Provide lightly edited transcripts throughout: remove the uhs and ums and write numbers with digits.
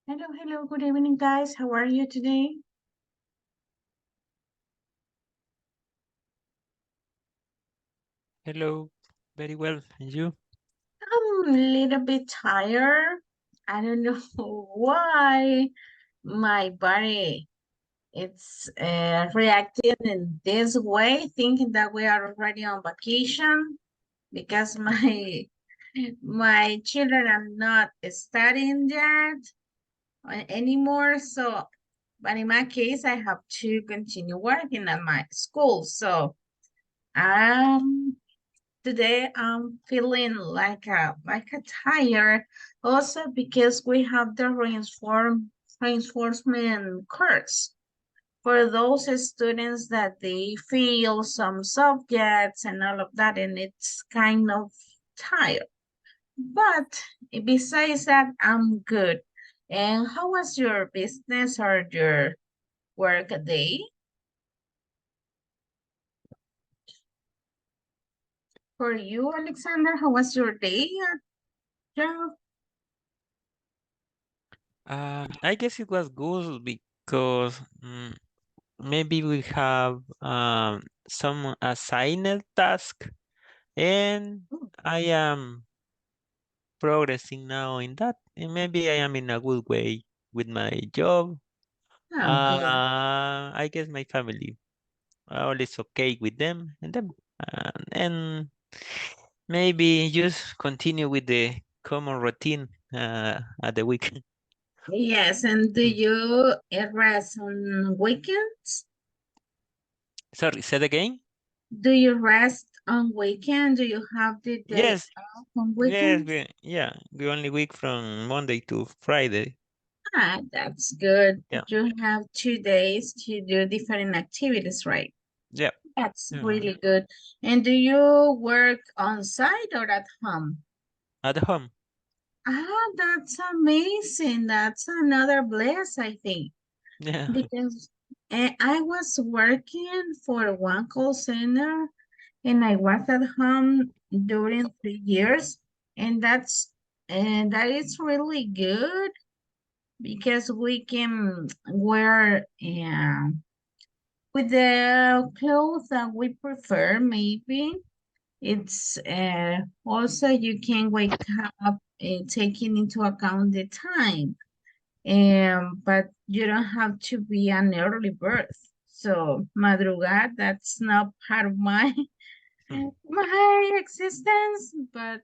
Hello, hello, good evening, guys. How are you today? Hello, very well. And you? I'm a little bit tired. I don't know why my body it's reacting in this way, thinking that we are already on vacation because my children are not studying yet anymore. So, but in my case, I have to continue working at my school. So, um. Today I'm feeling like a tired also because we have the reinforcement course for those students that they feel some subjects and all of that, and it's kind of tired. But besides that, I'm good. And how was your business or your work day? For you, Alexander, how was your day at job? I guess it was good because maybe we have some assigned task, and I am progressing now in that. And maybe I am in a good way with my job. Oh, good. I guess my family all is okay with them and them, and maybe just continue with the common routine at the weekend. Yes, and do you rest on weekends? Sorry, say it again. Do you rest on weekend? Do you have the day Yes, off on yes, weekends? we only week from Monday to Friday. Ah, that's good. Yeah, You have 2 days to do different activities, right? yeah. That's uh, really good. And do you work on site or at home? at home. Ah, that's amazing. That's another bless, I think. Yeah. Because I was working for one call center and I was at home during 3 years, and that is really good because we can wear with the clothes that we prefer. Maybe it's also you can wake up taking into account the time, but you don't have to be an early bird. So madrugada, that's not part of my my existence, but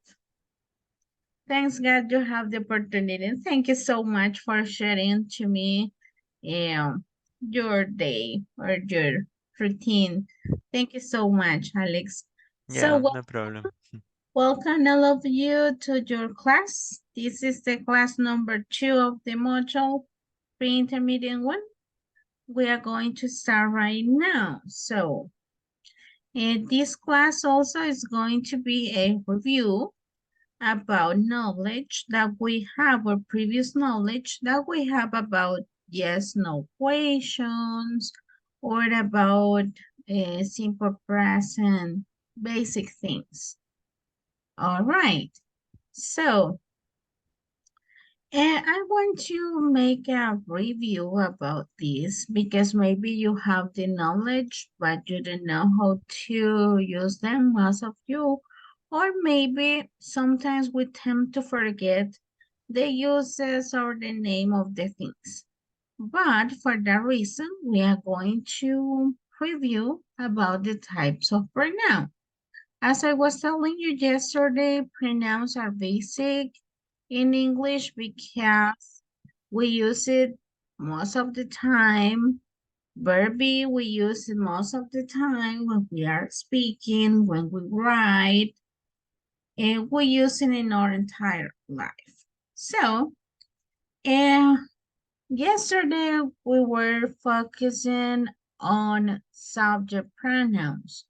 thanks God you have the opportunity. Thank you so much for sharing to me your day or your routine. Thank you so much, Alex. So Yeah, no problem. welcome all of you to your class. This is the class number 2 of the module pre-intermediate one. We are going to start right now. So this class also is going to be a review about knowledge that we have or previous knowledge that we have about yes no questions or about simple present basic things. All right, so I want to make a review about this because maybe you have the knowledge but you don't know how to use them, most of you. Or maybe sometimes we tend to forget the uses or the name of the things. But for that reason, we are going to review about the types of pronoun. As I was telling you yesterday, pronouns are basic in English because we use it most of the time. Verbi, we use it most of the time when we are speaking, when we write, and we use it in our entire life. So, uh, yesterday we were focusing on subject pronouns.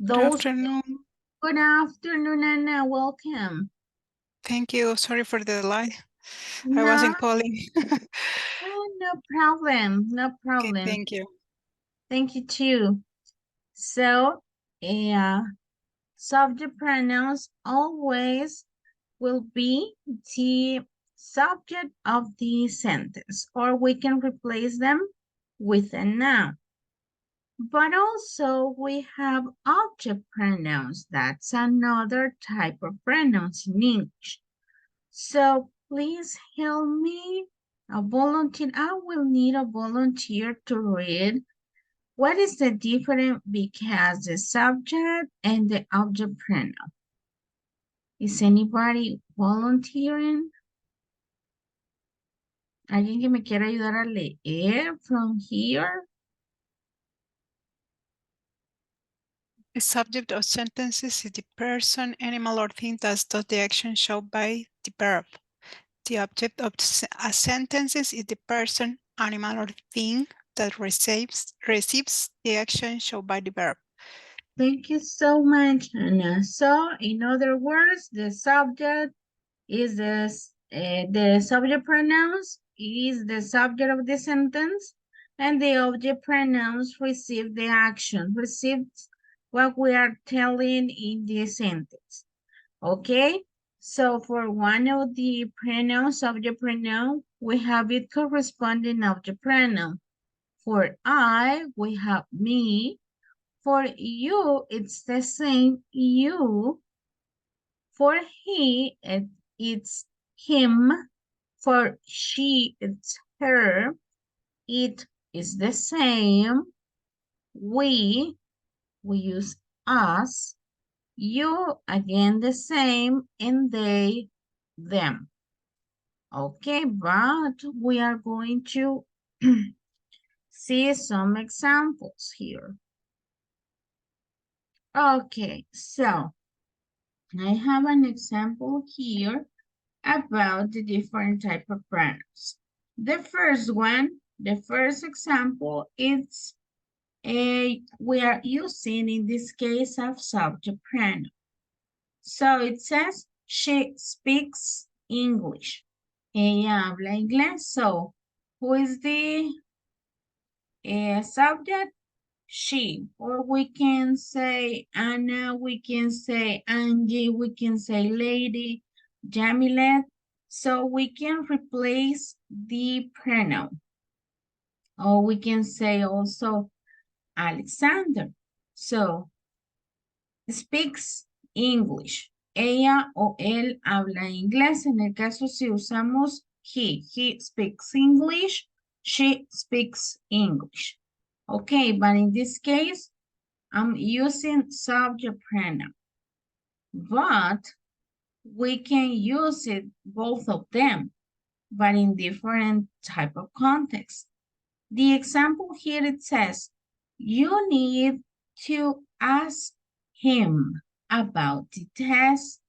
Good Those, afternoon. good afternoon, Anna, welcome. Thank you. Sorry for the delay. I No, wasn't calling. no problem, no Okay, problem. thank you. Thank you too. So, yeah, subject pronouns always will be the subject of the sentence, or we can replace them with a noun. But also we have object pronouns. That's another type of pronouns in English. So please help me. A volunteer. I will need a volunteer to read. What is the difference between the subject and the object pronoun? Is anybody volunteering? ¿Alguien que me quiera ayudar a leer from here? The subject of sentences is the person, animal, or thing that does the action shown by the verb. The object of a sentence is the person, animal, or thing that receives the action shown by the verb. Thank you so much, Anna. So, in other words, the subject is the subject pronouns is the subject of the sentence, and the object pronouns receive the action, receives what we are telling in the sentence. Okay, so for one of the pronouns, subject pronoun, we have it corresponding object pronoun. For I, we have me. For you, it's the same you. For he, it's him. For she, it's her. It is the same. We use us. You, again, the same. And they, them. Okay, but we are going to see some examples here. Okay, so I have an example here about the different type of pronouns. The first one, the first example, it's we are using in this case of subject pronoun. So it says she speaks English. Ella habla inglés. So who is the subject? She, or we can say Anna, we can say Angie, we can say Lady, Jamilet. So we can replace the pronoun. Or we can say also Alexander. So, speaks English. Ella o él habla inglés. En el caso si usamos he speaks English, she speaks English. Okay, but in this case, I'm using subject pronoun. But we can use it, both of them, but in different type of context. The example here, it says, you need to ask him about the test.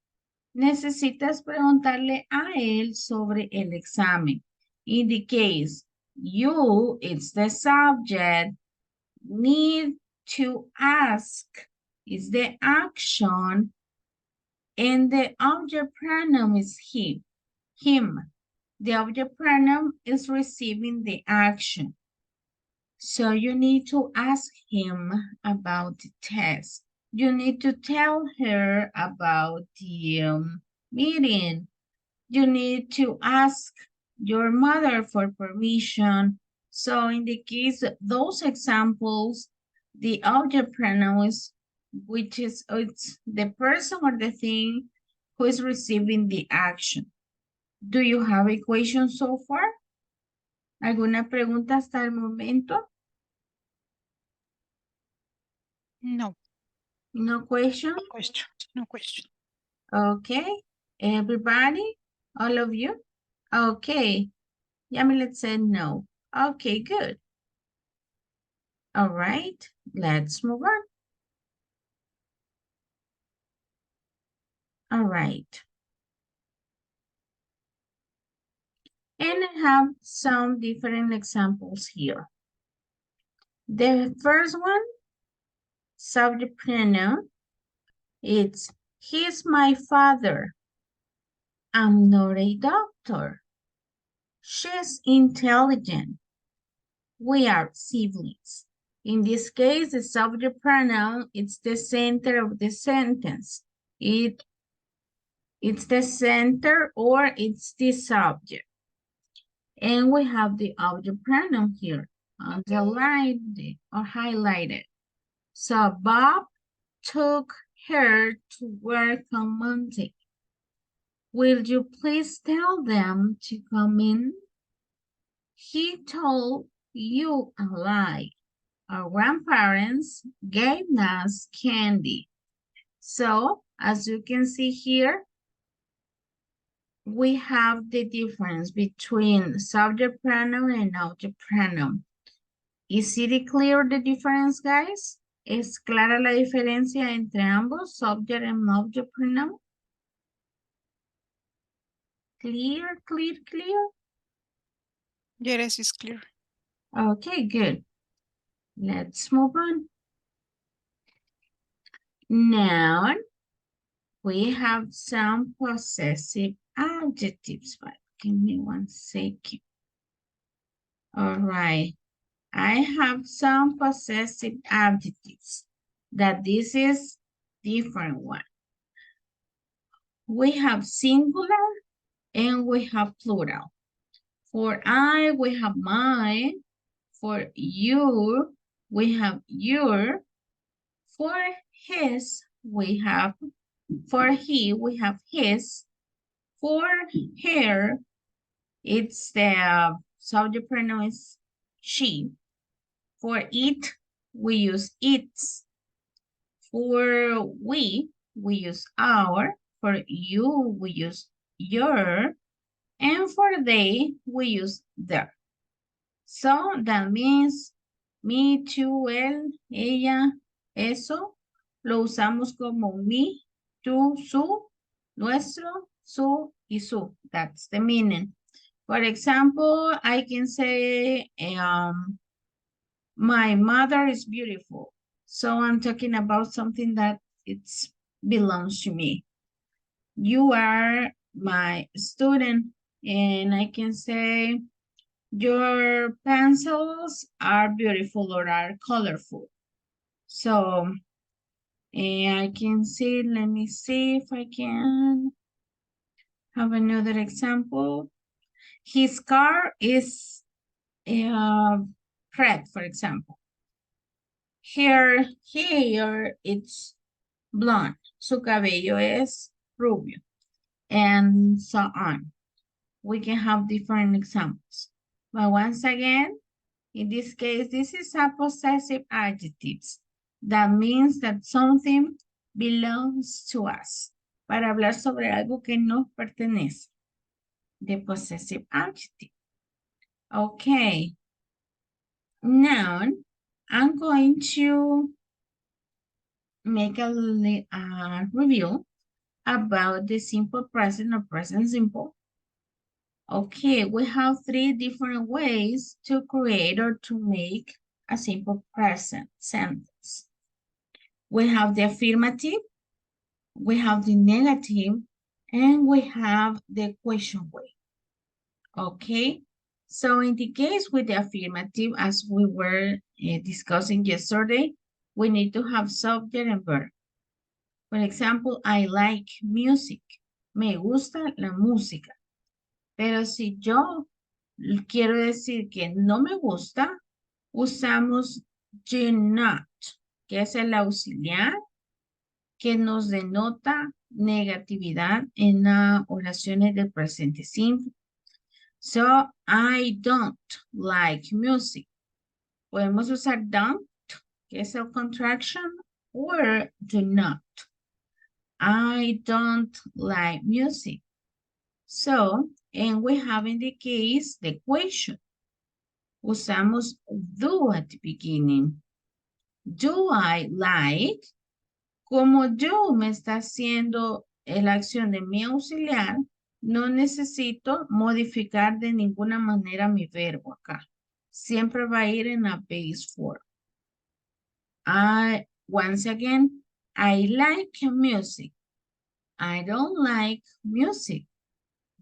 Necesitas preguntarle a él sobre el examen. In the case, you, it's the subject, need to ask is the action, and the object pronoun is he, him. The object pronoun is receiving the action. So you need to ask him about the test. You need to tell her about the meeting. You need to ask your mother for permission. So in the case of those examples, the object pronoun is, which is it's the person or the thing who is receiving the action. Do you have a question so far? ¿Alguna pregunta hasta el momento? No. No question? No question. No question. Okay. Everybody? All of you? Okay. Yamilet said no. Okay, good. All right, let's move on. All right. And I have some different examples here. The first one, subject pronoun, it's he's my father. I'm not a doctor. She's intelligent. We are siblings. In this case, the subject pronoun, it's the center of the sentence. It It's the center or it's the subject. And we have the object pronoun here, underlined or highlighted. So Bob took her to work on Monday. Will you please tell them to come in? He told you a lie. Our grandparents gave us candy. So, as you can see here, we have the difference between subject pronoun and object pronoun. Is it clear the difference, guys? ¿Es clara la diferencia entre ambos, subject and object pronoun? Clear, clear, clear? Yes, it's clear. Okay, good. Let's move on. Now, we have some possessive adjectives, but give me 1 second. All right. I have some possessive adjectives that this is different one. We have singular and we have plural. For I, we have mine. For you, we have your. For his, we have, for he, we have his. For her, it's the subject pronoun is she. For it, we use its. For we use our. For you, we use your. And for they, we use their. So that means me, tú, él, ella, eso. Lo usamos como mi, tú, su, nuestro, su y su. That's the meaning. For example, I can say, my mother is beautiful. So I'm talking about something that it's belongs to me. You are my student, and I can say, your pencils are beautiful or are colorful. So, I can see, let me see if I can have another example. His car is red, for example. Here, it's blonde. Su cabello es rubio. And so on. We can have different examples. But once again, in this case, this is a possessive adjective. That means that something belongs to us. Para hablar sobre algo que nos pertenece. The possessive adjective. Okay. Now, I'm going to make a review about the simple present or present simple. Okay, we have 3 different ways to create or to make a simple present sentence. We have the affirmative, we have the negative, and we have the question way. Okay, so in the case with the affirmative, as we were discussing yesterday, we need to have subject and verb. For example, I like music. Me gusta la música. Pero si yo quiero decir que no me gusta, usamos do not, que es el auxiliar que nos denota negatividad en las oraciones del presente simple. So, I don't like music. Podemos usar don't, que es el contraction, or do not. I don't like music. So, and we have in the case the question. Usamos do at the beginning. Do I like? Como do me está haciendo la acción de mi auxiliar, no necesito modificar de ninguna manera mi verbo acá. Siempre va a ir en la base form. Once again, I like music. I don't like music.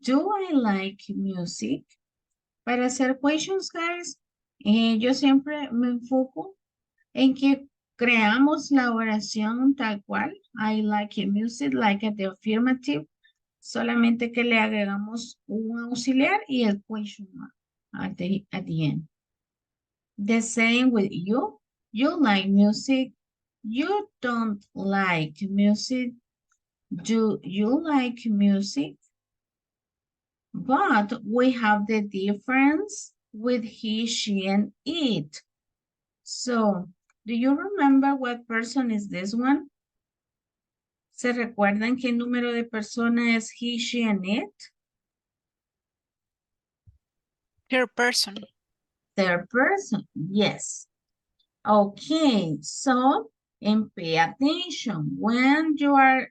Do I like music? Para hacer questions, guys, yo siempre me enfoco en que creamos la oración tal cual. I like music, like the affirmative. Solamente que le agregamos un auxiliar y el question mark at the end. The same with you. You like music. You don't like music. Do you like music? But we have the difference with he, she, and it. So, do you remember what person is this one? ¿Se recuerdan qué número de persona es he, she, and it? Third person. Third person, yes. Okay, so, and pay attention. When you are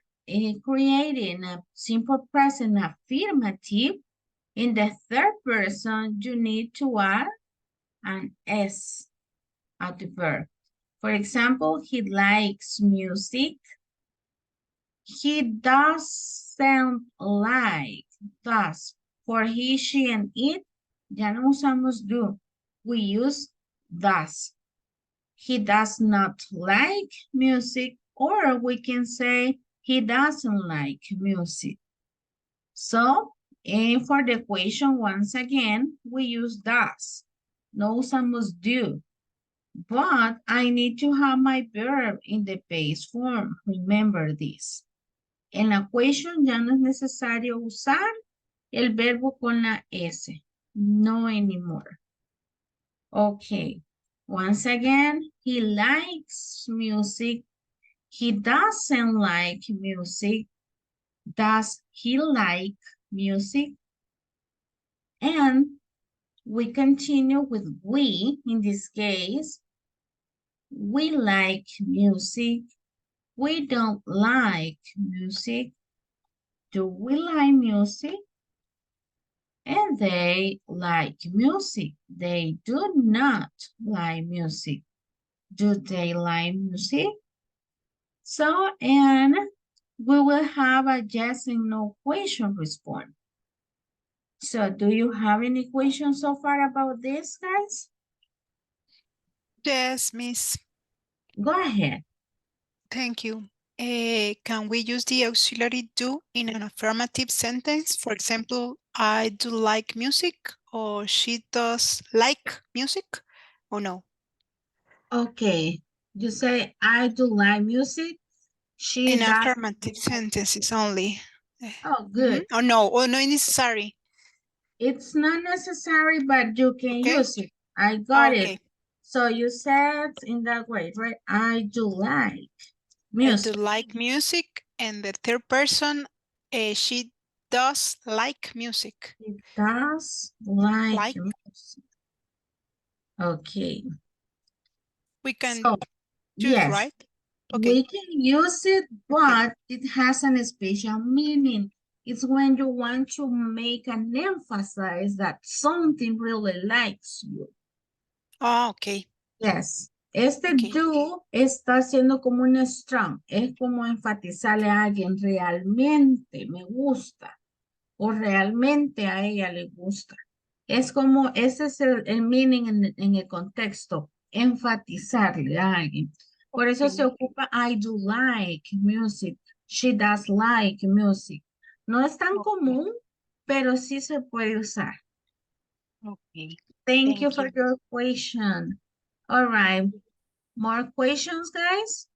creating a simple present affirmative, in the third person, you need to add an S at the verb. For example, he likes music. He doesn't like. Does. For he, she, and it, ya no usamos do. We use does. He does not like music, or we can say he doesn't like music. So, and for the question, once again, we use does. No usamos do. But I need to have my verb in the base form. Remember this. En la question ya no es necesario usar el verbo con la S. No anymore. Okay. Once again, he likes music. He doesn't like music. Does he like music? And we continue with we in this case. We like music. We don't like music. Do we like music? And they like music. They do not like music. Do they like music? So, and we will have a yes and no question response. So, do you have any questions so far about this, guys? Yes, Miss. Go ahead. Thank you. Can we use the auxiliary do in an affirmative sentence? For example, I do like music, or she does like music, or no? Okay. You say, I do like music. She In does. affirmative sentences only. Oh, good. Or no, or no necessary. It's not necessary, but you can Okay. use it. I got it. Okay. So you said in that way, right? I do like I do music. like music, and the third person, she does like music. It does like Like. music. Okay. We can So, choose, yes, right? Okay. we can use it, Okay. but it has a special meaning. It's when you want to make an emphasize that something really likes you. Oh, okay. Yes. Este Okay. do está siendo como un strong. Es como enfatizarle a alguien realmente me gusta o realmente a ella le gusta. Es como, ese es el meaning en el contexto, enfatizarle a alguien. Por eso se Okay. ocupa I do like music. She does like music. No es tan común, pero sí se puede usar. Okay. Thank you Thank for you. your question. All right. More questions, guys?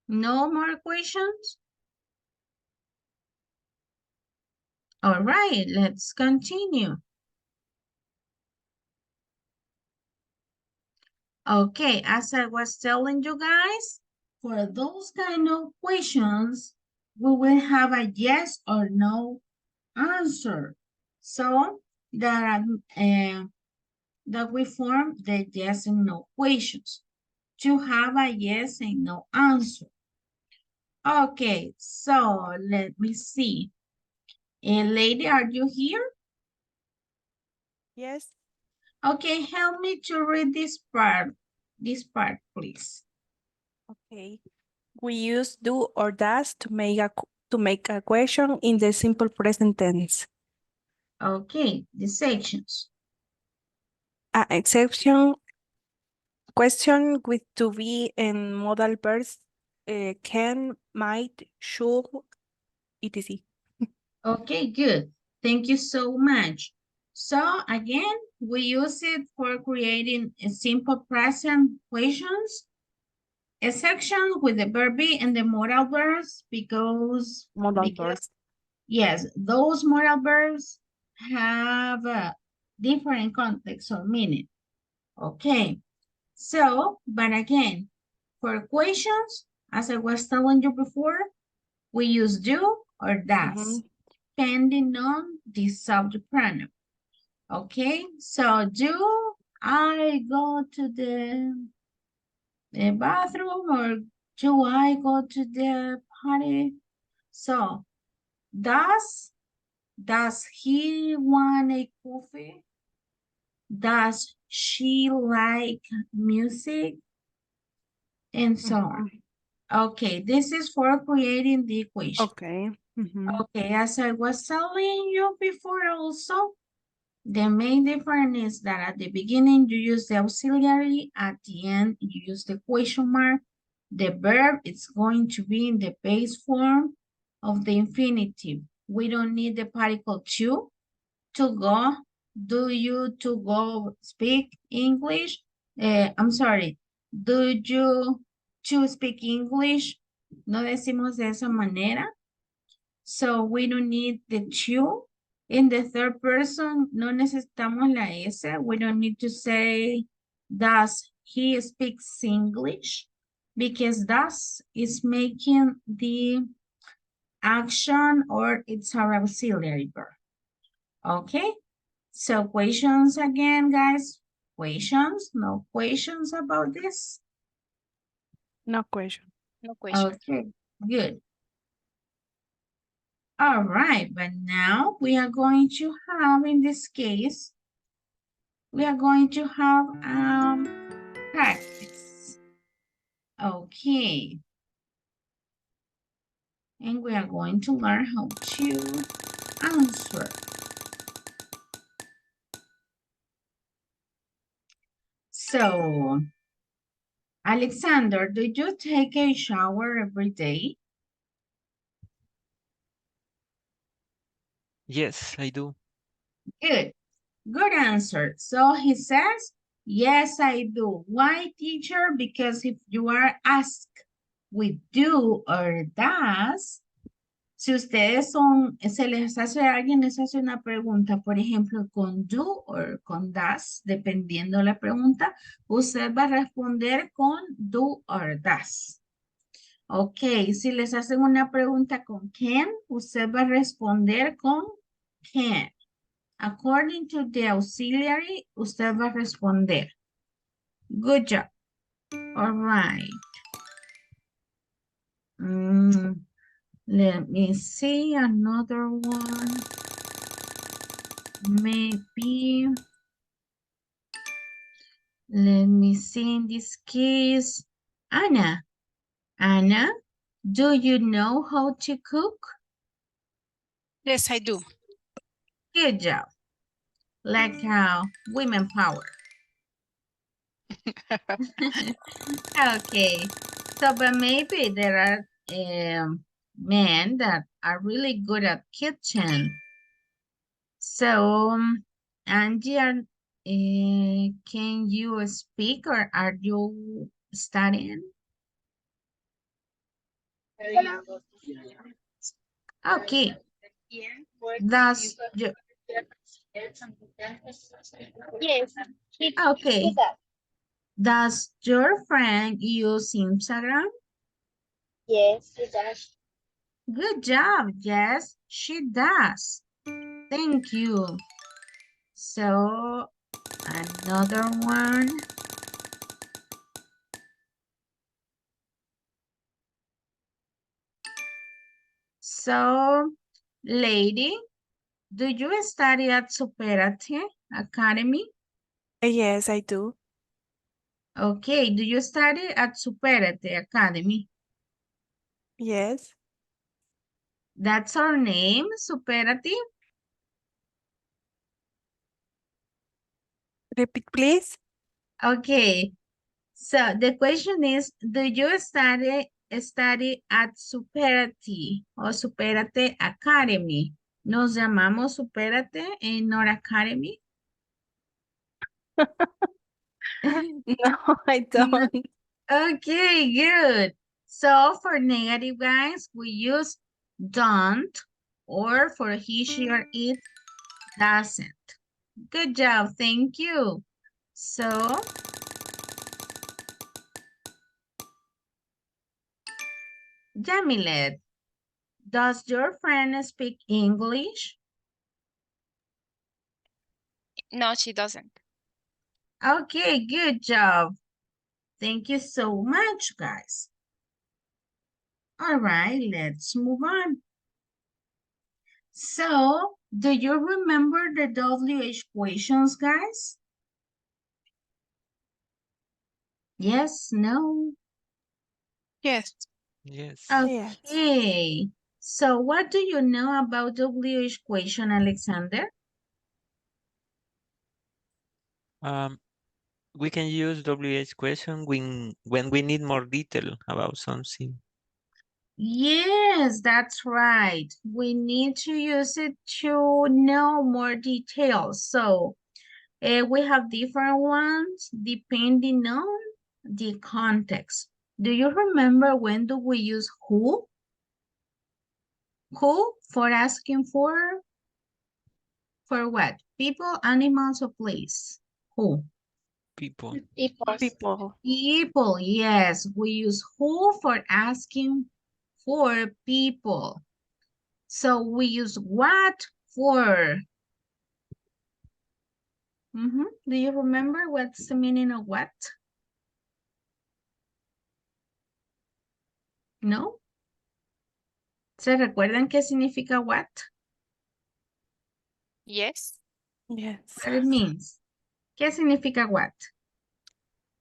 No more questions? All right, let's continue. Okay, as I was telling you guys, for those kind of questions, we will have a yes or no answer. So that we form the yes and no questions to have a yes and no answer. Okay, so let me see. Lady, are you here? Yes. Okay, help me to read this part, please. Okay. We use do or does to make a question in the simple present tense. Okay, the sections. Exception question with to be and modal verbs can, might, should, etc. Okay, good. Thank you so much. So again, we use it for creating a simple present questions, a section with the verb be and the modal verbs because yes, those modal verbs have a different context or meaning. Okay, so, but again, for questions, as I was telling you before, we use do or does, depending on the subject pronoun. Okay, so do I go to the bathroom or do I go to the party? So, does he want a coffee? Does she like music? And so on. Okay, this is for creating the equation. Okay. Okay, as I was telling you before also, the main difference is that at the beginning you use the auxiliary, at the end you use the question mark. The verb is going to be in the base form of the infinitive. We don't need the particle to go. Do you to go speak English? I'm sorry. Do you to speak English? No decimos de esa manera. So we don't need the to. In the third person, no necesitamos la S. We don't need to say, does he speaks English? Because does is making the action or it's our auxiliary verb. Okay? So questions again, guys? Questions? No questions about this? No question. No question. Okay, good. All right, but now we are going to have, in this case, we are going to have practice. Okay. And we are going to learn how to answer. So, Alexander, do you take a shower every day? Yes, I do. Good. Good answer. So he says, yes, I do. Why, teacher? Because if you are asked with do or does, si ustedes se les hace, alguien les hace una pregunta, por ejemplo, con do o con does, dependiendo la pregunta, usted va a responder con do or does. Ok, si les hacen una pregunta con can, usted va a responder con can. According to the auxiliary, usted va a responder. Good job. All right. Let me see another one. Maybe. Let me see in this case. Anna. Anna, do you know how to cook? Yes, I do. Good job. Like women power. Okay. So, but maybe there are men that are really good at kitchen. So, Angie, can you speak or are you studying? Okay. That's you. Yes. Okay. Does your friend use Instagram? Yes, it does. Good job. Yes, she does. Thank you. So, another one. So, lady, do you study at Superate Academy? Yes, I do. Okay, do you study at Superate Academy? Yes. That's our name, Superate? Repeat, please. Okay, so the question is, do you study study at Superate o Superate Academy. ¿Nos llamamos Superate en our academy? No, I No. don't. Okay, good. So for negative, guys, we use don't, or for he, she, or it, doesn't. Good job, thank you. So, Jamilet, does your friend speak English? No, she doesn't. Okay, good job. Thank you so much, guys. All right, let's move on. So, do you remember the WH questions, guys? Yes, no? Yes. Yes. Yes. Okay. So, what do you know about WH question, Alexander? We can use WH question when we need more detail about something. Yes, that's right. We need to use it to know more details. So, we have different ones depending on the context. Do you remember when do we use who? Who for asking for what? People, animals, or place? Who? People. People. People. People, yes. We use who for asking for people. So we use what for? Do you remember what's the meaning of what? No? ¿Se recuerdan qué significa what? Yes. Yes. What it means. ¿Qué significa what?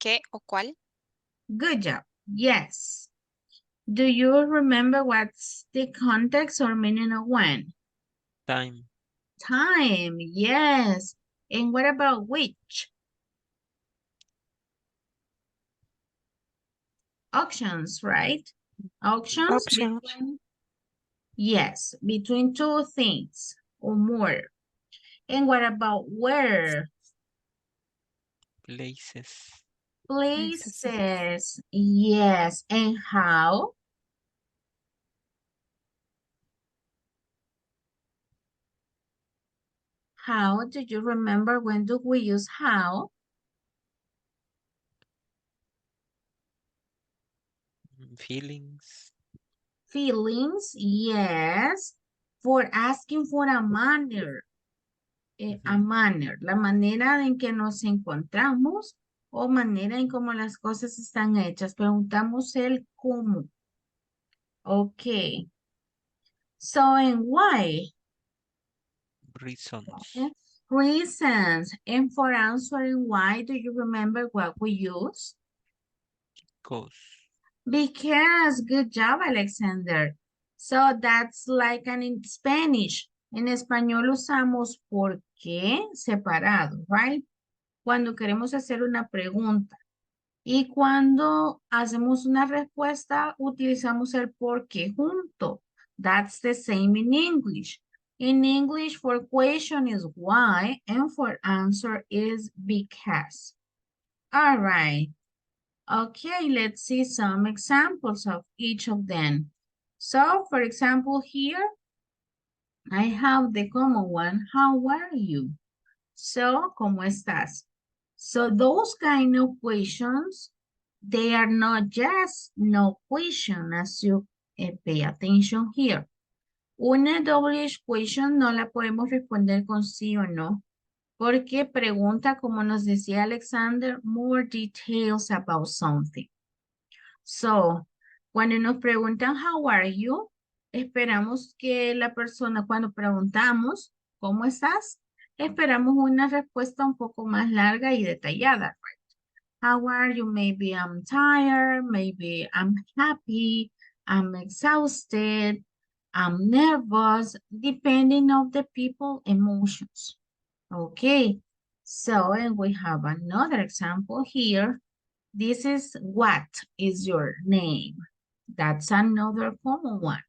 ¿Qué o cuál? Good job. Yes. Do you remember what's the context or meaning of when? Time. Time, yes. And what about which? Auctions, right? Auctions Options. between, yes, between two things or more. And what about where? Places. Places, yes. And how? How, do you remember when do we use how? Feelings. Feelings, yes. For asking for a manner. A manner, la manera en que nos encontramos o manera en cómo las cosas están hechas. Preguntamos el cómo. Ok. So, and why? Reasons. Okay. Reasons. And for answering why, do you remember what we use? Cause. Because, good job, Alexander. So that's like an in Spanish. En español usamos por qué separado, right? Cuando queremos hacer una pregunta. Y cuando hacemos una respuesta, utilizamos el por qué junto. That's the same in English. In English, for question is why, and for answer is because. All right. Okay, let's see some examples of each of them. So, for example, here, I have the common one. How are you? So, ¿cómo estás? So, those kind of questions, they are not just no question, as you pay attention here. Una WH question no la podemos responder con sí o no, porque pregunta, como nos decía Alexander, more details about something. So, cuando nos preguntan, how are you? Esperamos que la persona, cuando preguntamos, ¿cómo estás? Esperamos una respuesta un poco más larga y detallada. How are you? Maybe I'm tired, maybe I'm happy, I'm exhausted, I'm nervous, depending on the people emotions. Okay, so and we have another example here. This is what is your name? That's another common one.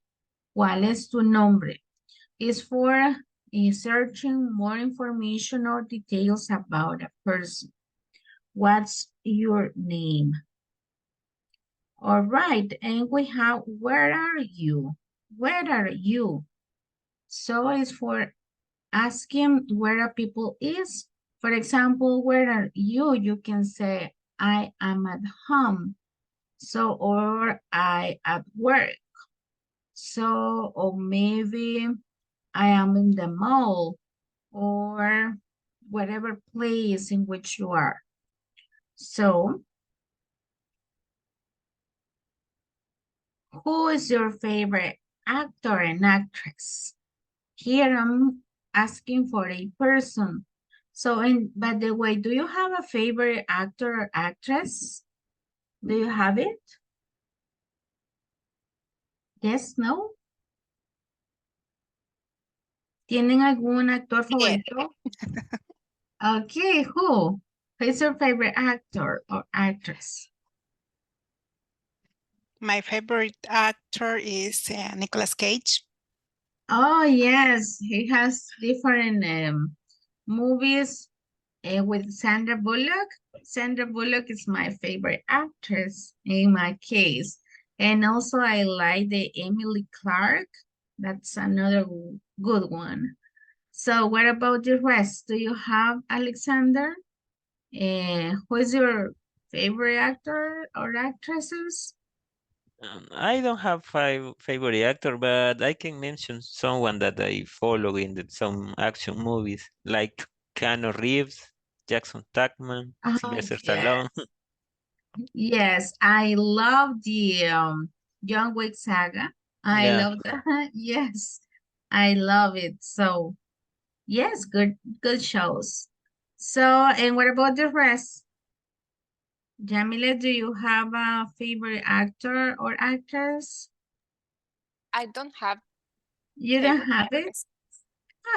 ¿Cuál es tu nombre? Is for searching more information or details about a person. What's your name? All right, and we have, where are you? Where are you? So it's for asking where a people is. For example, where are you? You can say, I am at home. So, or I at work. So, or maybe I am in the mall or whatever place in which you are. So, who is your favorite actor and actress? Here I'm asking for a person. So, and by the way, do you have a favorite actor or actress? Do you have it? Yes, no? ¿Tienen algún actor favorito? Okay, who? Who is your favorite actor or actress? My favorite actor is Nicolas Cage. Oh, yes, he has different movies with Sandra Bullock. Sandra Bullock is my favorite actress in my case. And also I like the Emily Clark. That's another good one. So what about the rest? Do you have Alexander? Who is your favorite actor or actresses? I don't have five favorite actor, but I can mention someone that I follow in some action movies, like Keanu Reeves, Jackson Statham, Oh, Sylvester yeah. Stallone. Yes, I love the John Wick saga. I Yeah. love that. Yes, I love it. So yes, good shows. So, and what about the rest? Jamila, do you have a favorite actor or actress? I don't have You don't favorite have it? actress.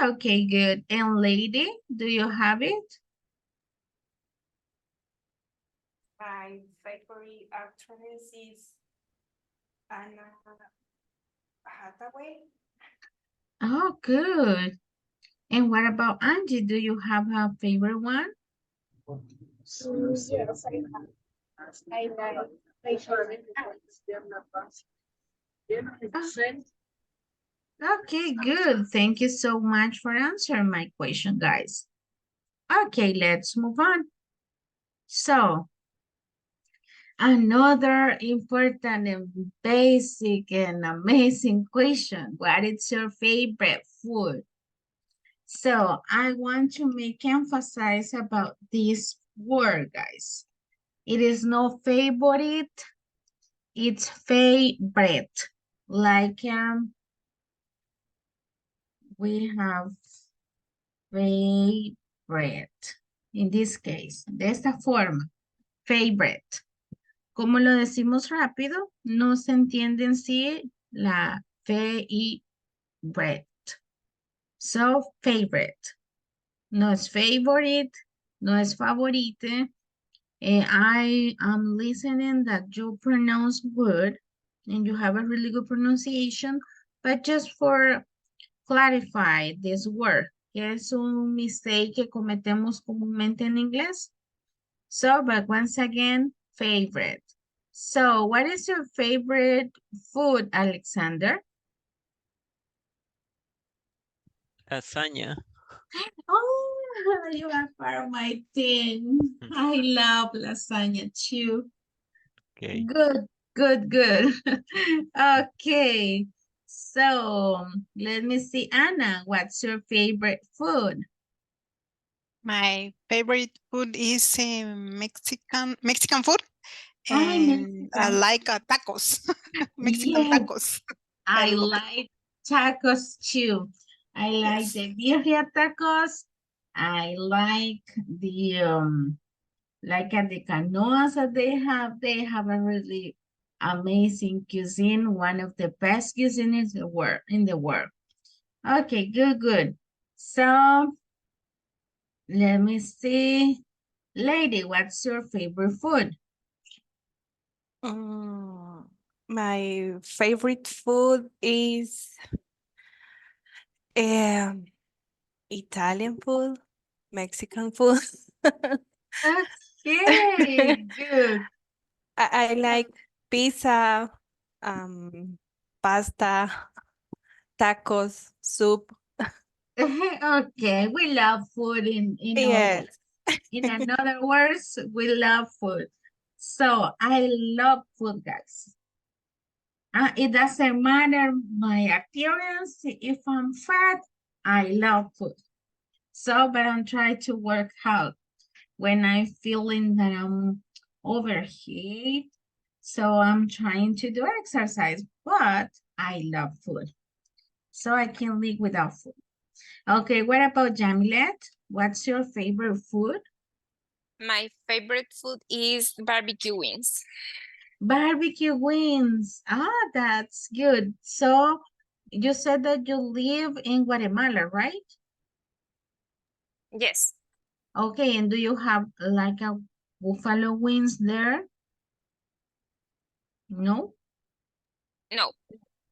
Okay, good. And lady, do you have it? My favorite actress is Anna Hathaway. Oh, good. And what about Angie? Do you have a favorite one? Yes, I have. I like Rachel. Okay, good. Thank you so much for answering my question, guys. Okay, let's move on. So, another important and basic and amazing question. What is your favorite food? So, I want to make emphasize about this word, guys. It is no favorite, it's favorite. Like we have favorite. In this case, de esta forma, favorite. Como lo decimos rápido, no se entiende en sí la favorite. So, favorite. No es favorite, no es favorite. I am listening that you pronounce good and you have a really good pronunciation, but just for clarify this word, que es un mistake que cometemos comúnmente en inglés. So, but once again, favorite. So, what is your favorite food, Alexander? Lasagna. Oh, you are part of my team. I love lasagna too. Okay. Good, good, good. Okay, so let me see, Anna, what's your favorite food? My favorite food is Mexican food. Ay, And I Mexican. like tacos, Mexican Yes, tacos. I I love it. like tacos too. I like Yes. the birria tacos. I like the like at the canoas that they have a really amazing cuisine, one of the best cuisine in the world. Okay, good, good. So let me see. Lady, what's your favorite food? My favorite food is Italian food, Mexican food. Okay, good. I like pizza, pasta, tacos, soup. Okay, we love food in all Yes. ways. In another words, we love food. So I love food, guys. It doesn't matter my appearance. If I'm fat, I love food. So, but I'm trying to work hard when I'm feeling that I'm overheat. So I'm trying to do exercise, but I love food. So I can't live without food. Okay, what about Jamilet? What's your favorite food? My favorite food is barbecue wings. Barbecue wings. Ah, that's good. So you said that you live in Guatemala, right? Yes, Okay, and do you have like a buffalo wings there? No? no,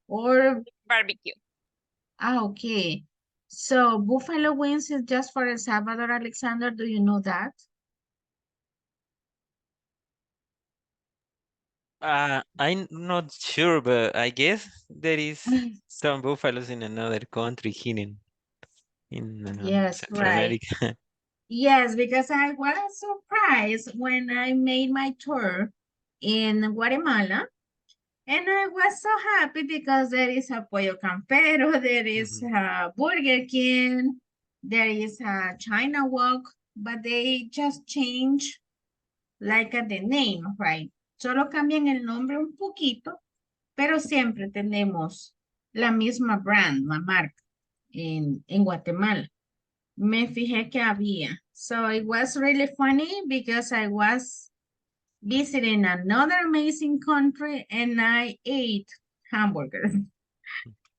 Or, barbecue. okay. So buffalo wings is just for El Salvador, Alexander. Do you know that? I'm not sure, but I guess there is some buffaloes in another country here in Yes, Central right. America. Yes, because I was surprised when I made my tour in Guatemala. And I was so happy because there is a Pollo Campero, there is Mhm. a Burger King, there is a China Walk, but they just change like the name, right? Solo cambian el nombre un poquito, pero siempre tenemos la misma brand, la marca en Guatemala. Me fijé que había. So it was really funny because I was visiting another amazing country and I ate hamburger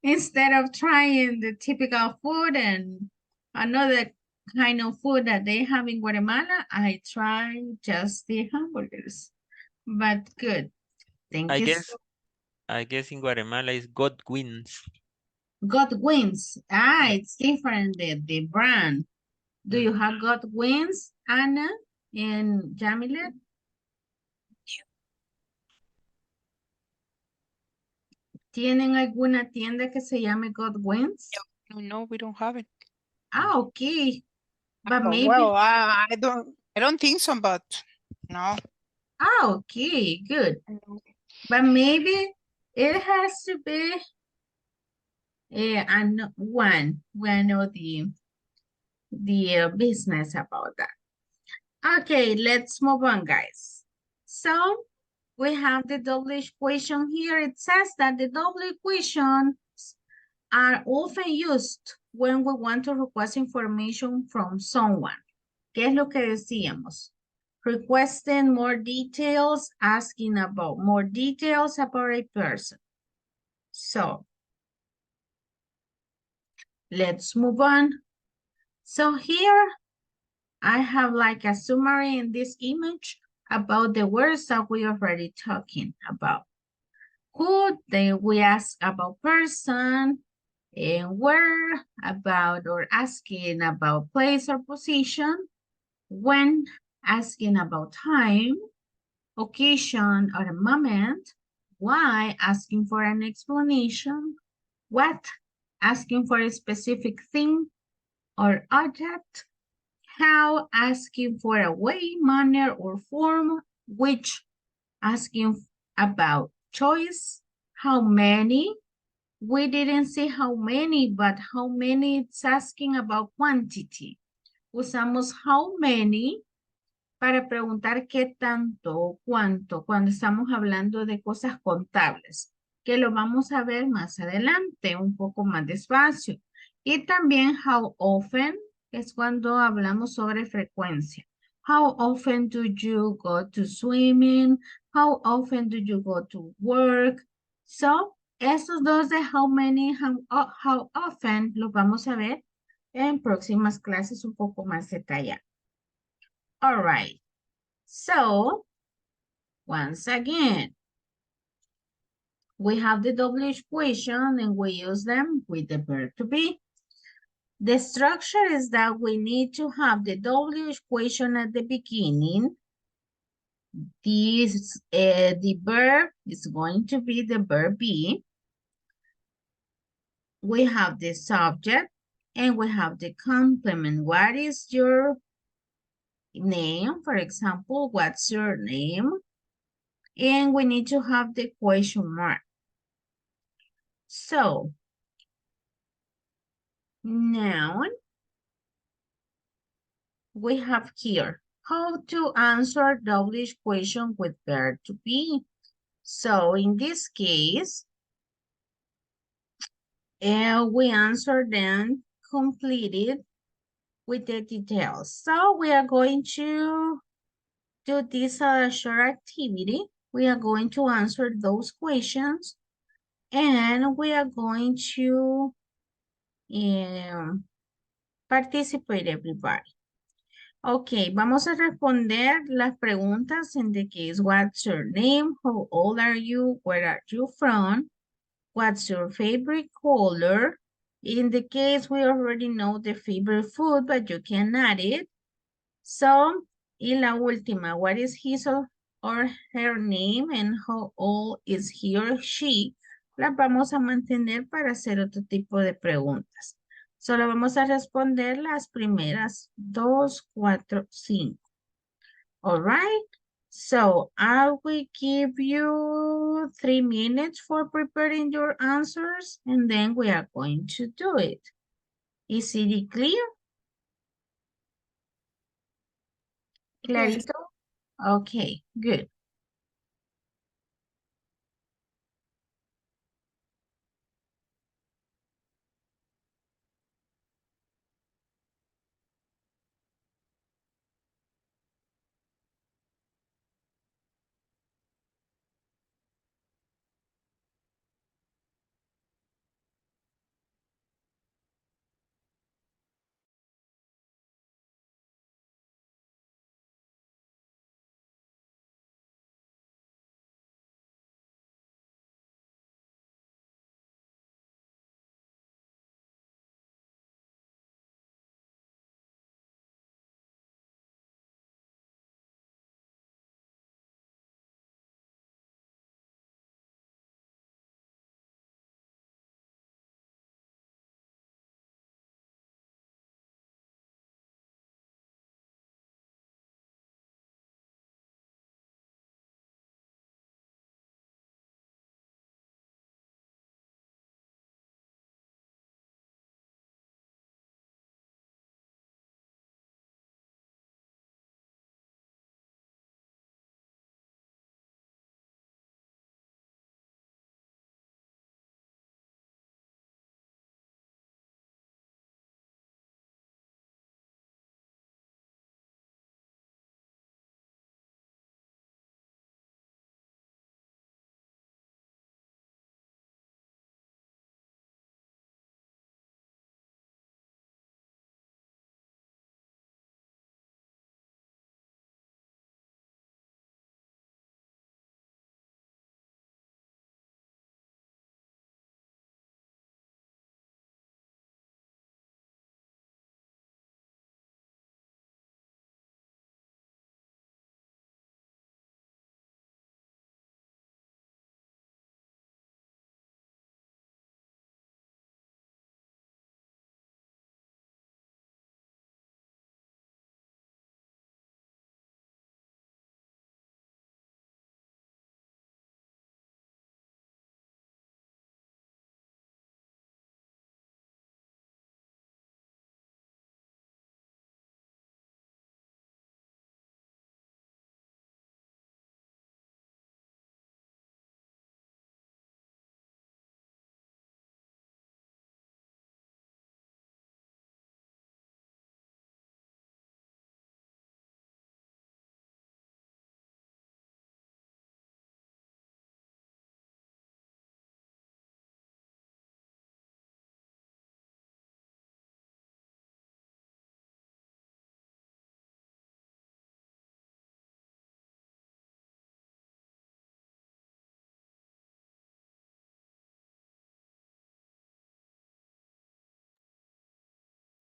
instead of trying the typical food and another kind of food that they have in Guatemala. I tried just the hamburgers, but good. Thank I you. guess I guess in Guatemala is God wins. God wins. Ah, Yeah. it's different, the brand. Do you have God wins, Anna and Jamilet? ¿Tienen alguna tienda que se llame God Wins? No, we don't have it. Ah, okay. But Oh, maybe, well, I don't think so, but no. ah, okay, good. But maybe it has to be one of the business about that. Okay, let's move on, guys. So we have the double equation here. It says that the double equations are often used when we want to request information from someone. ¿Qué es lo que decíamos? Requesting more details, asking about more details about a person. So let's move on. So here I have like a summary in this image about the words that we already talking about. Who, then we ask about person, and where, about or asking about place or position, when, asking about time, occasion or a moment, why, asking for an explanation, what, asking for a specific thing or object, how, asking for a way, manner, or form, which, asking about choice, how many, we didn't say how many, but how many, it's asking about quantity. Usamos how many para preguntar qué tanto o cuánto cuando estamos hablando de cosas contables, que lo vamos a ver más adelante, un poco más despacio. Y también how often es cuando hablamos sobre frecuencia. How often do you go to swimming? How often do you go to work? So, esos dos de how many, how often los vamos a ver en próximas clases un poco más detalladas. All right. So, once again, we have the WH question and we use them with the verb to be. The structure is that we need to have the WH question at the beginning. The verb is going to be the verb be. We have the subject and we have the complement. What is your name? For example, what's your name? And we need to have the question mark. So, now we have here how to answer WH question with verb to be. So, in this case, we answer them completed with the details. So, we are going to do this short activity. We are going to answer those questions and we are going to participate everybody. Ok, vamos a responder las preguntas in the case, what's your name, how old are you, where are you from, what's your favorite color. In the case, we already know the favorite food, but you can add it. So, y la última, what is his or her name and how old is he or she? Las vamos a mantener para hacer otro tipo de preguntas. Solo vamos a responder las primeras 2, 4, 5. All right. So I will give you 3 minutes for preparing your answers and then we are going to do it. Is it clear? Clarito? Okay, good.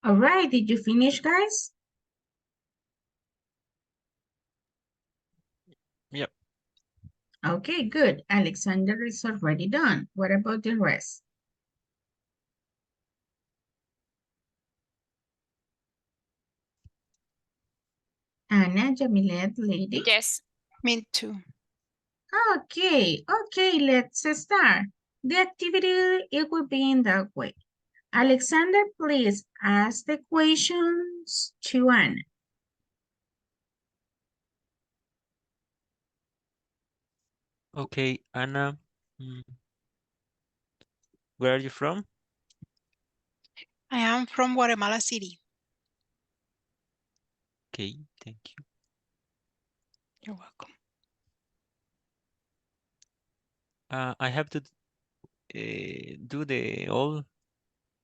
All right, did you finish, guys? Yep. Okay, good. Alexander is already done. What about the rest? Anna, Jamilet, lady? Yes. Me too. Okay, let's start. The activity, it will be in that way. Alexander, please ask the questions to Anna. Okay, Anna. Where are you from? I am from Guatemala City. Okay, thank you. You're welcome. I have to do the all.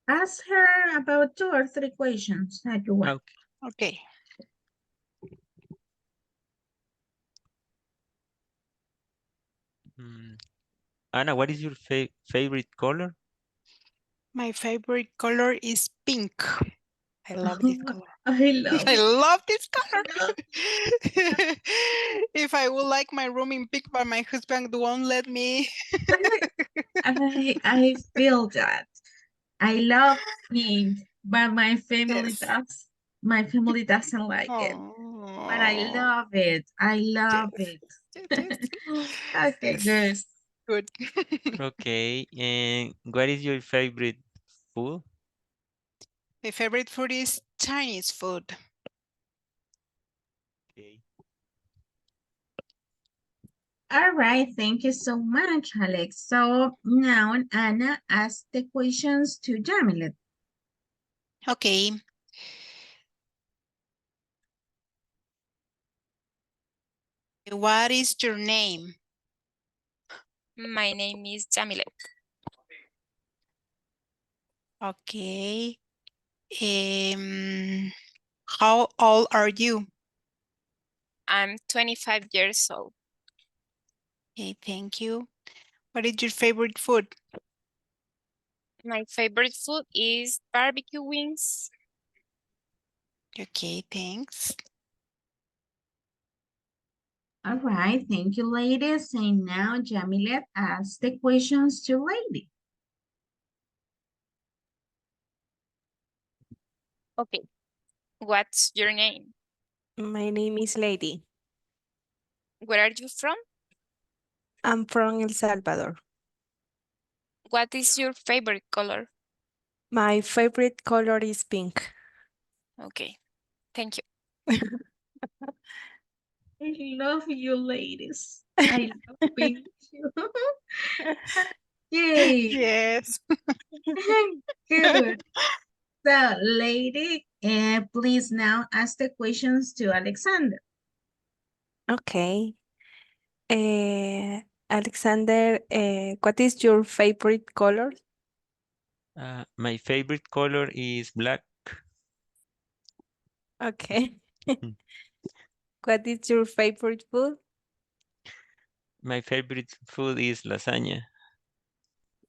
Ask her about 2 or 3 questions that you want. Okay. Okay. Anna, what is your favorite color? My favorite color is pink. I love this color. I love I it. love this color. love If I would like my room in pink, but my husband won't let me. I feel that. I love pink, but my family Yes. does. My family doesn't like it, but I Oh, love it. I love yes. it. Yes, yes. Okay, good. Yes. Good. Okay, and what is your favorite food? My favorite food is Chinese food. Okay. All right, thank you so much, Alex. So now Anna ask the questions to Jamilet. Okay. What is your name? My name is Jamilet. Okay. How old are you? I'm 25 years old. Okay, thank you. What is your favorite food? My favorite food is barbecue wings. Okay, thanks. All right, thank you, ladies. And now Jamilet ask the questions to lady. Okay. What's your name? My name is Lady. Where are you from? I'm from El Salvador. What is your favorite color? My favorite color is pink. Okay. Thank you. I love you, ladies. I love being you. Yay. Yes. Good. So, lady, please now ask the questions to Alexander. Okay. Alexander, what is your favorite color? My favorite color is black. Okay. What is your favorite food? My favorite food is lasagna.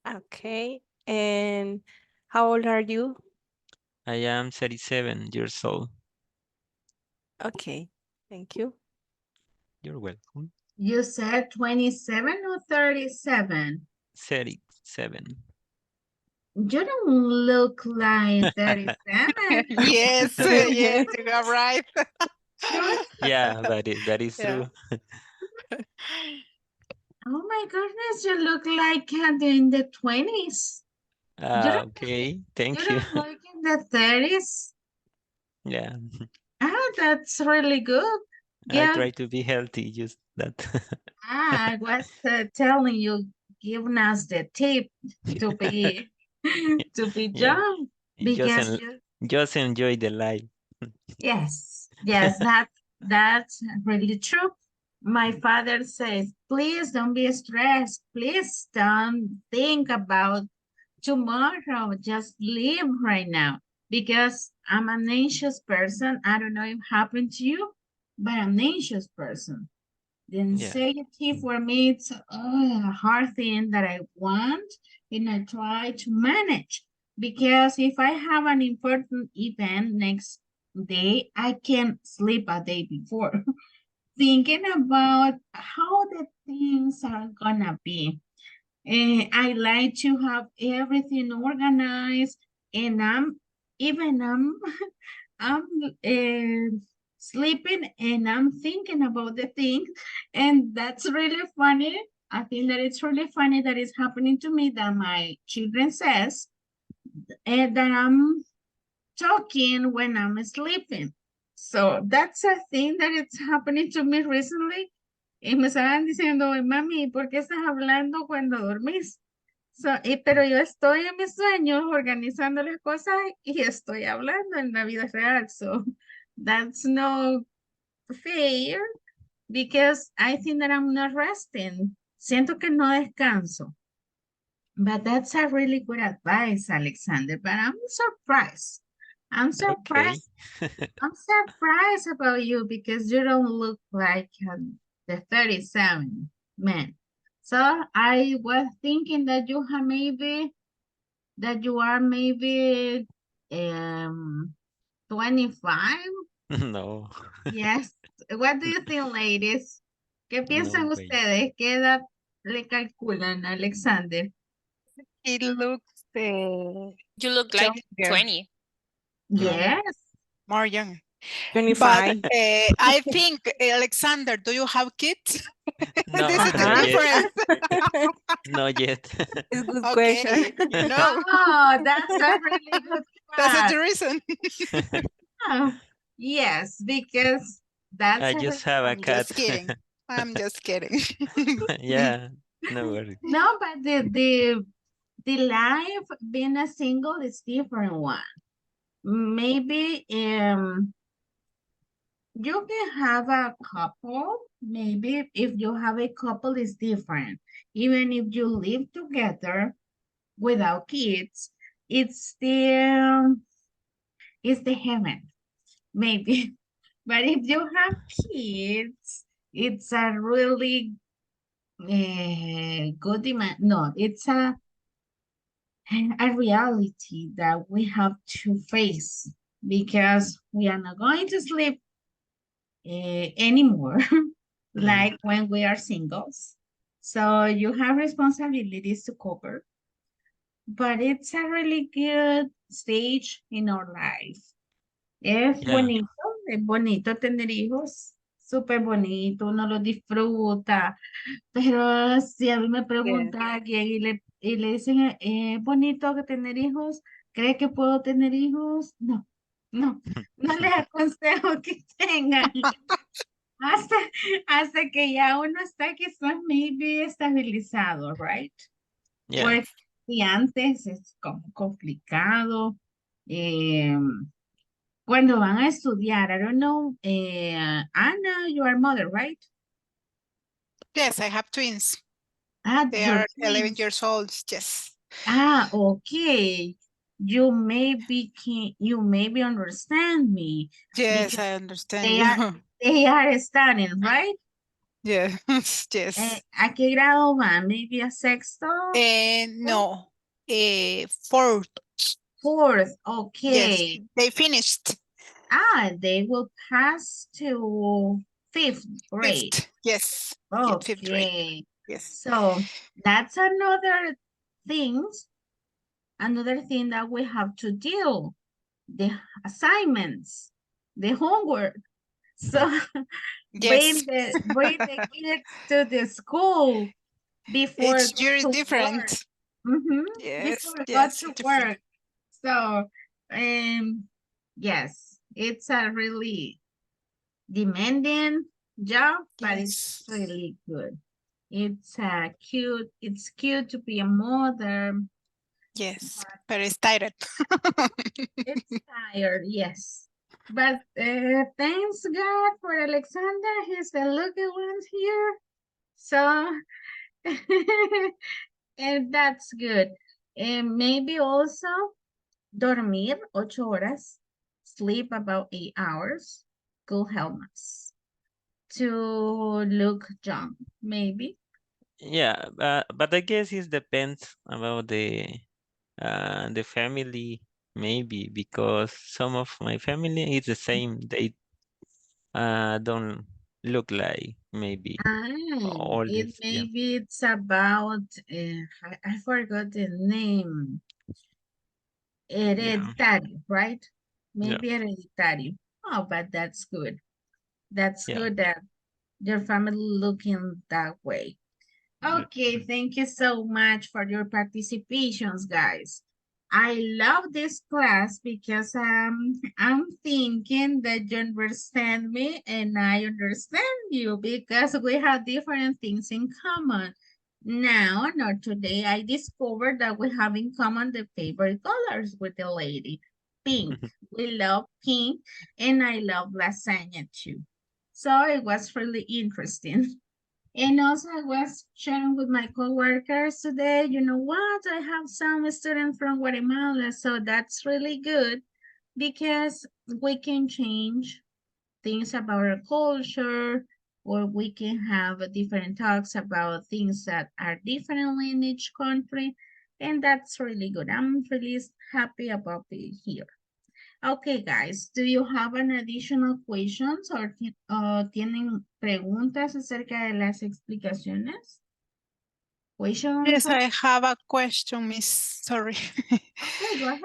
Okay. And how old are you? I am 37 years old. Okay. Thank you. You're welcome. You said 27 or 37? 37. You don't look like 37. Yes, yes, you are right. Yeah, that is Yeah. true. Oh my goodness, you look like in the 20s. Okay, You thank you. don't look in the 30s. Yeah, Oh, that's really good. I Yeah, try to be healthy, just that. I was telling you, giving us the tip to be to be Yeah, young just because just enjoy the life. yes, that's really true. My father says, please don't be stressed. Please don't think about tomorrow. Just live right now. Because I'm an anxious person. I don't know if it happened to you, but I'm an anxious person. The Yeah, anxiety for me, it's a hard thing that I want and I try to manage. Because if I have an important event next day, I can sleep a day before, thinking about how the things are gonna be. I like to have everything organized, and I'm I'm sleeping and I'm thinking about the thing, and that's really funny. I think that it's really funny that it's happening to me, that my children says that I'm talking when I'm sleeping. So that's a thing that it's happening to me recently. Y me estaban diciendo, mami, ¿por qué estás hablando cuando dormís? Pero yo estoy en mis sueños organizando las cosas y estoy hablando en la vida real. So that's no fair because I think that I'm not resting. Siento que no descanso. But that's a really good advice, Alexander. But I'm surprised. I'm Okay. surprised. I'm surprised about you because you don't look like the 37 man. So I was thinking that you have maybe that you are maybe 25. No, Yes. What do you think, ladies? ¿Qué piensan no way. ustedes? ¿Qué edad le calculan, Alexander? He looks You look like younger, 20. Yes. more young. 25. But I think, Alexander, do you have kids? No, This is the not yet. difference. Not yet. It's a good Okay, question. you know, Oh, that's a really good that's fact. the reason. Oh, yes, because that's I a just really have a I'm cat. just kidding. I'm just kidding. Yeah, no worries. no, but the life being a single is different one. Maybe you can have a couple. Maybe if you have a couple, it's different. Even if you live together without kids, it's the heaven, maybe. But if you have kids, it's a really good demand. No, it's a reality that we have to face because we are not going to sleep anymore like when we are singles. So you have responsibilities to cover, but it's a really good stage in our life. Es Yeah. bonito tener hijos, súper bonito, uno lo disfruta, pero si a mí me pregunta alguien y le dicen, ¿es bonito que tener hijos? ¿Cree que puedo tener hijos? No, no, no les aconsejo que tengan. Hasta, hasta que ya uno está quizás maybe estabilizado, right? Yeah. Pues si antes es como complicado. Cuando van a estudiar, I don't know, Anna, you are mother, right? Yes, I have twins. Ah, They your are 11 twins. years old. Yes. Ah, okay. You maybe understand me. Yes, Because I understand they you. are they are studying, right? Yes, yes. ¿A qué grado van? Maybe a sexto? No, fourth. Fourth, Yes, okay. they finished They will pass to fifth grade. fifth. Yes, in fifth grade. Okay. Yes. So that's another thing that we have to deal, the assignments, the homework. So Yes. bring the kids to the school before Each go year is to work. different. Yes, Before go yes, to different. work. So yes, it's a really demanding job, but it's Yes. really good. It's cute to be a mother. Yes, but it's tired. It's tired, yes. But thanks God for Alexander. He's the lucky one here. So, and that's good. And maybe also dormir 8 horas, sleep about 8 hours could help us to look young, maybe. Yeah, but I guess it depends about the family, maybe, because some of my family is the same. They don't look like, maybe all It this. Yeah. maybe it's about I forgot the name. Yeah. Hereditario, right? Yeah. Maybe hereditario. Oh, but that's good. That's Yeah. good that your family looking that way. Yeah. Okay, thank you so much for your participations, guys. I love this class because I'm thinking that you understand me and I understand you because we have different things in common. Now, not today, I discovered that we have in common the favorite colors with the lady. Pink. We love pink and I love lasagna too. So it was really interesting. And also I was sharing with my coworkers today, you know what, I have some students from Guatemala, so that's really good because we can change things about our culture, or we can have different talks about things that are differently in each country, and that's really good. I'm really happy about being here. Okay, guys, do you have an additional questions or tienen preguntas acerca de las explicaciones? Questions? Yes, I have a question, Miss. Sorry. Okay, go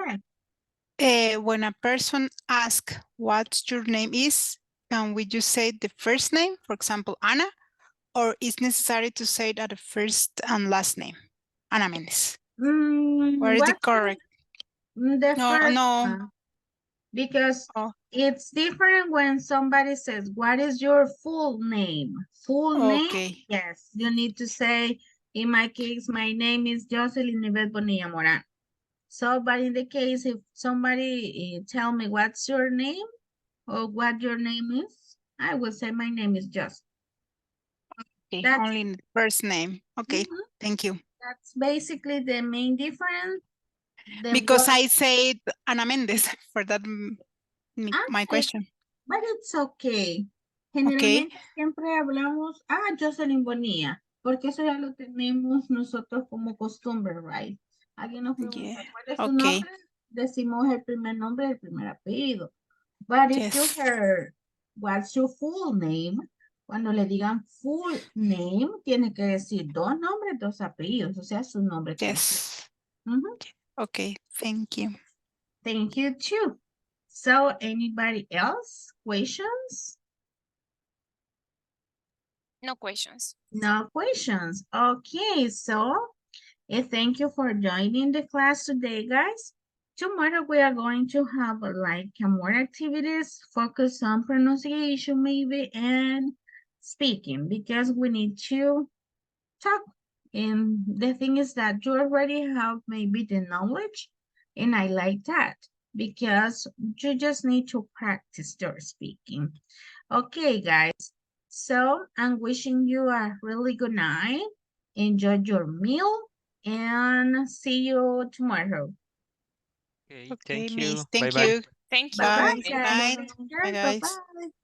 ahead. When a person asks what your name is, can we just say the first name, for example, Ana, or is necessary to say that the first and last name, Ana Mendes? Where is the What's correct? the No, first no. one? Because Oh, it's different when somebody says, what is your full name? Full name? okay. Yes, you need to say, in my case, my name is Jocelyn Nivel Bonilla Moran. So, but in the case, if somebody tell me what's your name or what your name is, I will say my name is Just. Okay, That's, only the first name. Okay, Mhm. thank you. That's basically the main difference. The Because word, I said Ana Mendes for that my sí, question. but it's okay. Okay, Generalmente siempre hablamos, Jocelyn Bonilla, porque eso ya lo tenemos nosotros como costumbre, right? Alguien nos yeah, pregunta, ¿cuál es tu okay, nombre? Decimos el primer nombre y el primer apellido. But if you yes, heard, what's your full name? Cuando le digan full name, tiene que decir dos nombres, dos apellidos, o sea, su nombre completo. yes. Ujú. Okay, thank you. Thank you too. So anybody else? Questions? No questions. No questions. Okay, so thank you for joining the class today, guys. Tomorrow we are going to have like more activities, focus on pronunciation maybe and speaking because we need to talk. And the thing is that you already have maybe the knowledge, and I like that because you just need to practice your speaking. Okay, guys. So I'm wishing you a really good night. Enjoy your meal and see you tomorrow. Okay, Okay, thank you. Miss, Bye thank bye. you. Thank you. Bye-bye, Bye, good Thank you. night. guys. Bye, guys. Bye-bye.